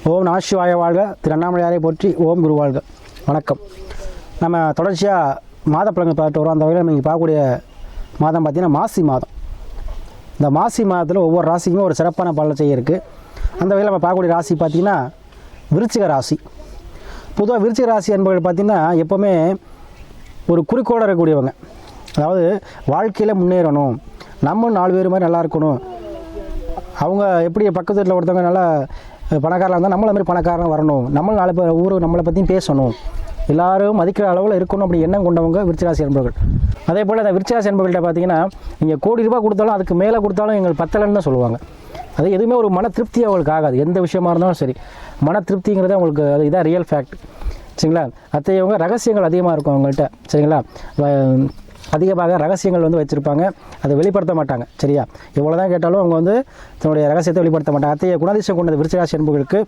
ஓம் நம சிவாய வாழ்க. திரு அண்ணாமலையாரை போற்றி. ஓம் குரு வாழ்க. வணக்கம். நம்ம தொடர்ச்சியாக மாத பலன்கள் பார்த்துட்டு வரோம். அந்த வகையில் நம்ம இங்கே பார்க்கக்கூடிய மாதம் பார்த்திங்கன்னா மாசி மாதம். இந்த மாசி மாதத்தில் ஒவ்வொரு ராசிக்குமே ஒரு சிறப்பான பலன் செய்ய இருக்குது. அந்த வகையில் நம்ம பார்க்கக்கூடிய ராசி பார்த்திங்கன்னா விருச்சிக ராசி. பொதுவாக விருச்சிக ராசி என்பவர்கள் பார்த்திங்கன்னா எப்போவுமே ஒரு குறிக்கோளோடு இருக்கக்கூடியவங்க. அதாவது வாழ்க்கையில் முன்னேறணும், நம்ம 4 பேர் மாதிரி நல்லா இருக்கணும். அவங்க எப்படி பக்கத்து வீட்டில் ஒருத்தவங்க நல்லா பணக்காரலாக இருந்தால் நம்மளை மாதிரி பணக்காரனாக வரணும், நம்மளும் 4 பேர் ஊர் நம்மளை பற்றியும் பேசணும், எல்லோரும் மதிக்கிற அளவில் இருக்கணும் அப்படி எண்ணம் கொண்டவங்க விருச்சிகராசி என்பவர்கள். அதே போல் அந்த விருச்சிகராசி என்பவர்கள்ட்ட பார்த்திங்கன்னா நீங்கள் கோடி ரூபாய் கொடுத்தாலும் அதுக்கு மேலே கொடுத்தாலும் எங்களுக்கு பத்தலைன்னு தான் சொல்லுவாங்க. அது எதுவுமே ஒரு மன திருப்தி அவங்களுக்கு ஆகாது. எந்த விஷயமா இருந்தாலும் சரி, மன திருப்திங்கிறது அவங்களுக்கு அது இதான் ரியல் ஃபேக்ட். சரிங்களா? அத்தையவங்க ரகசியங்கள் அதிகமாக இருக்கும் அவங்கள்ட்ட. சரிங்களா? அதிகமாக ரகசியங்கள் வச்சுருப்பாங்க, அதை வெளிப்படுத்த மாட்டாங்க. சரியா? எவ்வளோ தான் கேட்டாலும் அவங்க தன்னுடைய ரகசியத்தை வெளிப்படுத்த மாட்டாங்க. அத்தைய குணாதிசயம் கொண்டது விருச்சிகராசி என்பவர்களுக்கு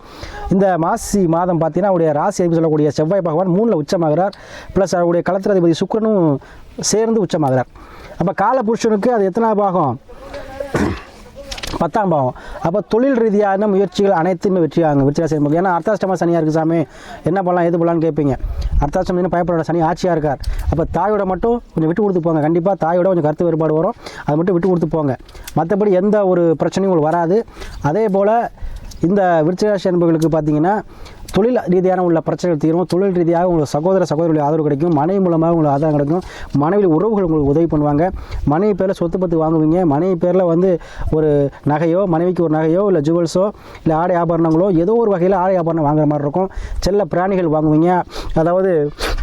இந்த மாசி மாதம் பார்த்தீங்கன்னா அவருடைய ராசி அதிபதி சொல்லக்கூடிய செவ்வாய் பகவான் 3ல் உச்சமாகிறார். ப்ளஸ் அவருடைய களத்திராதிபதி சுக்கிரனும் சேர்ந்து உச்சமாகிறார். அப்போ கால புருஷனுக்கு அது எத்தனாம் பாகம்? 10ஆம் பாவம். அப்போ தொழில் ரீதியான முயற்சிகள் அனைத்துமே வெற்றியாகும் விருச்சிகராசி என்பது. ஏன்னா அர்த்தாஷ்டம சனியாக இருக்குது சாமி, என்ன பண்ணலாம் எது பண்ணலான்னு கேட்பீங்க. அர்த்தாஷ்டமம் பயப்பட சனி ஆட்சியாக இருக்கார். அப்போ தாயோட மட்டும் கொஞ்சம் விட்டு கொடுத்து போங்க. கண்டிப்பாக தாயோட கொஞ்சம் கருத்து வேறுபாடு வரும், அதை மட்டும் விட்டு கொடுத்து போங்க. மற்றபடி எந்த ஒரு பிரச்சனையும் உங்களுக்கு வராது. அதே போல் இந்த விருச்சிகராசி என்பவர்களுக்கு பார்த்தீங்கன்னா தொழில் ரீதியான உள்ள பிரச்சனைகள் தீரும். தொழில் ரீதியாக உங்களுக்கு சகோதரர்களுடைய ஆதரவு கிடைக்கும். மனைவி மூலமாக உங்களுக்கு ஆதாரம் கிடைக்கும். மனைவி உறவுகள் உங்களுக்கு உதவி பண்ணுவாங்க. மனைவி பேரில் சொத்து பத்து வாங்குவீங்க. மனைவி பேரில் ஒரு நகையோ, மனைவிக்கு ஒரு நகையோ இல்லை ஜுவல்ஸோ இல்லை ஆடை ஆபரணங்களோ ஏதோ ஒரு வகையில் ஆடை ஆபரணம் வாங்குற மாதிரி இருக்கும். செல்ல பிராணிகள் வாங்குவீங்க. அதாவது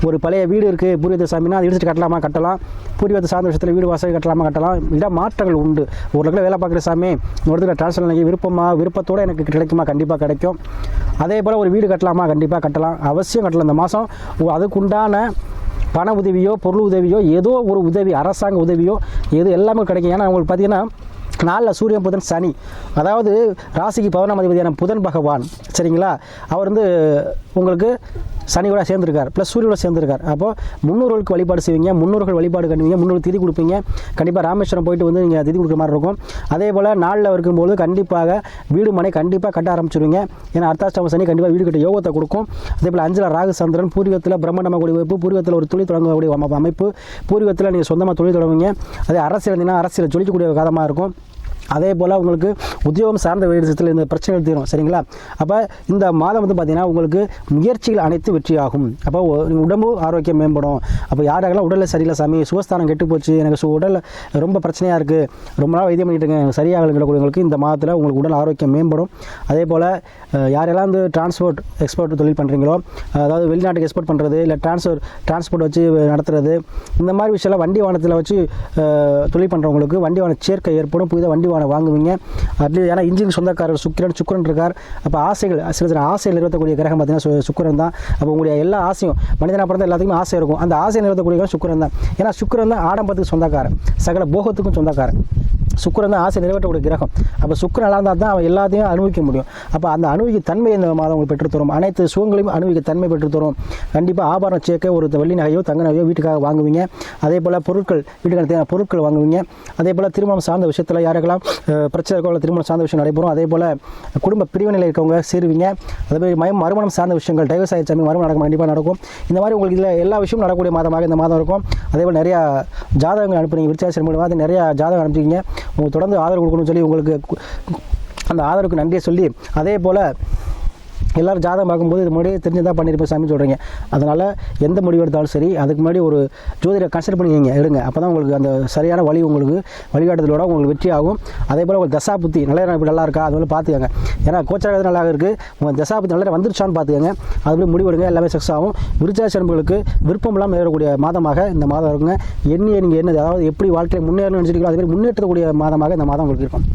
ஒரு பழைய வீடு இருக்குது பூர்வீகத்தை சாமினா அது இடிச்சிட்டு கட்டலாம். பூர்வீகத்தை சார்ந்த விஷயத்தில் வீடு வாசல் கட்டலாம். இடம் மாற்றங்கள் உண்டு. ஒரு இடத்துல வேலை பார்க்குற சாமி ஒரு இடத்துல ட்ரான்ஸ்ஃபர் பண்ணி விருப்பத்தோடு எனக்கு கிடைக்குமா? கண்டிப்பாக கிடைக்கும். அதே போல் ஒரு வீடு கட்டலாமா? கண்டிப்பாக கட்டலாம். அவசியம் கட்டலாம். இந்த மாதம் அதுக்குண்டான பண உதவியோ பொருள் உதவியோ ஏதோ ஒரு உதவி, அரசாங்க உதவியோ எது எல்லாமே கிடைக்கும். ஏன்னா அவங்களுக்கு பார்த்தீங்கன்னா 4 சூரியன் புதன் சனி, அதாவது ராசிக்கு 11ஆம் அதிபதியான புதன் பகவான். சரிங்களா? அவர் உங்களுக்கு சனியோட சேர்ந்துருக்கார், ப்ளஸ் சூரியோட சேர்ந்துருக்கார். அப்போது முன்னோர்களுக்கு வழிபாடு செய்வீங்க, முன்னோர்கள் வழிபாடு கண்டுவீங்க, முன்னோர்கள் திதி கொடுப்பீங்க. கண்டிப்பாக ராமேஸ்வரம் போயிட்டு நீங்கள் திதி கொடுக்குற மாதிரி இருக்கும். அதே போல் நாளில் இருக்கும்போது கண்டிப்பாக வீடு மனை கண்டிப்பாக கட்ட ஆரம்பிச்சிருவீங்க. ஏன்னா அர்த்தாஷ்டம சனி கண்டிப்பாக வீடு கட்ட யோகத்தை கொடுக்கும். அதே போல் 5ல் ராகு சந்திரன், பூர்வீகத்தில் பிரம்மண்டமாக கூடிய வைப்பு, பூர்வீகத்தில் ஒரு தொழில் தொடங்கக்கூடிய அமைப்பு, பூர்வீகத்தில் நீங்கள் சொந்தமாக தொழில் தொடங்குவீங்க. அதே அரசியல் இருந்தீங்கன்னா அரசியல் ஜொலிக்கக்கூடிய காலமாக இருக்கும். அதே போல் உங்களுக்கு உத்தியோகம் சார்ந்த விஷயத்தில் இந்த பிரச்சனைகள் தீரும். சரிங்களா? அப்போ இந்த மாதம் பார்த்தீங்கன்னா உங்களுக்கு முயற்சிகள் அனைத்து வெற்றியாகும். அப்போ உடம்பு ஆரோக்கியம் மேம்படும். அப்போ யாரெல்லாம் உடலில் சரியில்லை சாமி, சுகஸ்தானம் கெட்டு போச்சு, எனக்கு உடல் ரொம்ப பிரச்சனையாக இருக்குது, ரொம்ப நாள் வைத்தியம் பண்ணிட்டு இருக்கேன், சரியாகலைங்களுக்கு இந்த மாதத்தில் உங்களுக்கு உடல் ஆரோக்கியம் மேம்படும். அதே போல் யாரெல்லாம் டிரான்ஸ்போர்ட் எக்ஸ்போர்ட் தொழில் பண்ணுறீங்களோ, அதாவது வெளிநாட்டுக்கு எக்ஸ்போர்ட் பண்ணுறது இல்லை டிரான்ஸ்போர்ட் வச்சு நடத்துறது, இந்த மாதிரி விஷயம்லாம் வண்டி வாகனத்தில் வச்சு தொழில் பண்ணுறவங்களுக்கு வண்டி வாகன சேர்க்கை ஏற்படும். புதிதாக வண்டி வாங்குவீங்க. அட்லீஸ்ட் ஏன்னா இன்ஜின் சொந்தக்காரர் சுக்கிரன் இருக்கார். அப்போ ஆசைகள் சில ஆசைகள் நிறுவத்தக்கூடிய கிரகம் பார்த்தீங்கன்னா சுக்கிரன் தான். அப்போ உங்களுடைய எல்லா ஆசையும் மனிதனாக பிறந்த எல்லாத்துக்குமே ஆசை இருக்கும். அந்த ஆசையை நிறுவத்தக்கூடிய கிரகம் சுக்கிரன் தான். ஏன்னா சுக்கிரன் தான் ஆடம்பரத்துக்கு சொந்தக்காரன், சகல போகத்துக்கும் சொந்தக்காரன். சுக்கிரன் தான் ஆசை நிறைவேற்றக்கூடிய கிரகம். அப்போ சுக்கிரன் நல்லா இருந்தால் தான் அவன் எல்லாத்தையும் அனுபவிக்க முடியும். அப்போ அந்த அனுபவிக்க தன்மை இந்த மாதம் உங்களுக்கு பெற்றுத்தரும். அனைத்து சுகங்களையும் அனுபவிக்க தன்மை பெற்றுத்தரும். கண்டிப்பாக ஆபரண சேர்க்கை ஒரு வெள்ளி நகையோ தங்க நகையோ வீட்டுக்காக வாங்குவீங்க. அதே போல் பொருட்கள் வீட்டுக்கான தேவையான பொருட்கள் வாங்குவீங்க. அதே போல் திருமணம் சார்ந்த விஷயத்தில் யாருக்கெல்லாம் பிரச்சனை இருக்கவங்கள திருமணம் சார்ந்த விஷயம் நடைபெறும். அதே போல் குடும்ப பிரிவினையில் இருக்கவங்க சேருவீங்க. அதே மாதிரி மறுமணம் சார்ந்த விஷயங்கள், டைவர்ஸ் ஆகிடுச்சாமி மறுமணம் நடக்கும், கண்டிப்பாக நடக்கும். இந்த மாதிரி உங்களுக்கு இதில் எல்லா விஷயமும் நடக்கக்கூடிய மாதமாக இந்த மாதம் இருக்கும். அதே போல் நிறையா ஜாதகங்கள் அனுப்புறீங்க. விருச்சிகராசி மூலமாக நிறையா ஜாதகம் அனுப்பிச்சிங்க. உங்களுக்கு தொடர்ந்து ஆதரவு கொடுக்கணும்னு சொல்லி உங்களுக்கு அந்த ஆதரவுக்கு நன்றியை சொல்லி, அதே போல் எல்லோரும் ஜாதகம் பார்க்கும்போது இது முன்னாடியே தெரிஞ்சுதான் பண்ணியிருப்பேன் சாமி சொல்கிறீங்க. அதனால் எந்த முடிவு எடுத்தாலும் சரி அதுக்கு முன்னாடி ஒரு ஜோதிடரை கன்சல்ட் பண்ணி எடுங்க. அப்போ தான் உங்களுக்கு அந்த சரியான வழி உங்களுக்கு வழிகாட்டுதலோட உங்களுக்கு வெற்றி ஆகும். அதே போல் உங்கள் தசா புத்தி நல்லா இருக்கா அது வந்து பார்த்துக்கங்க. ஏன்னா கோச்சாரது நல்லா இருக்குது, உங்கள் தசா புத்தி நல்லா வந்துருச்சான்னு பார்த்துக்கங்க. அதுபடி முடிவெடுங்க, எல்லாமே சக்ஸஸ் ஆகும். விருச்சிகராசி என்பவர்களுக்கு விருப்பம் இல்லாமல் நேரக்கூடிய மாதமாக இந்த மாதம் இருக்குங்க. நீங்கள் என்ன அதாவது எப்படி வாழ்க்கையை முன்னேறணும்னு நினச்சிருக்கீங்களோ அதே மாதிரி முன்னேற்றக்கூடிய மாதமாக இந்த மாதம் உங்களுக்கு இருக்கும்.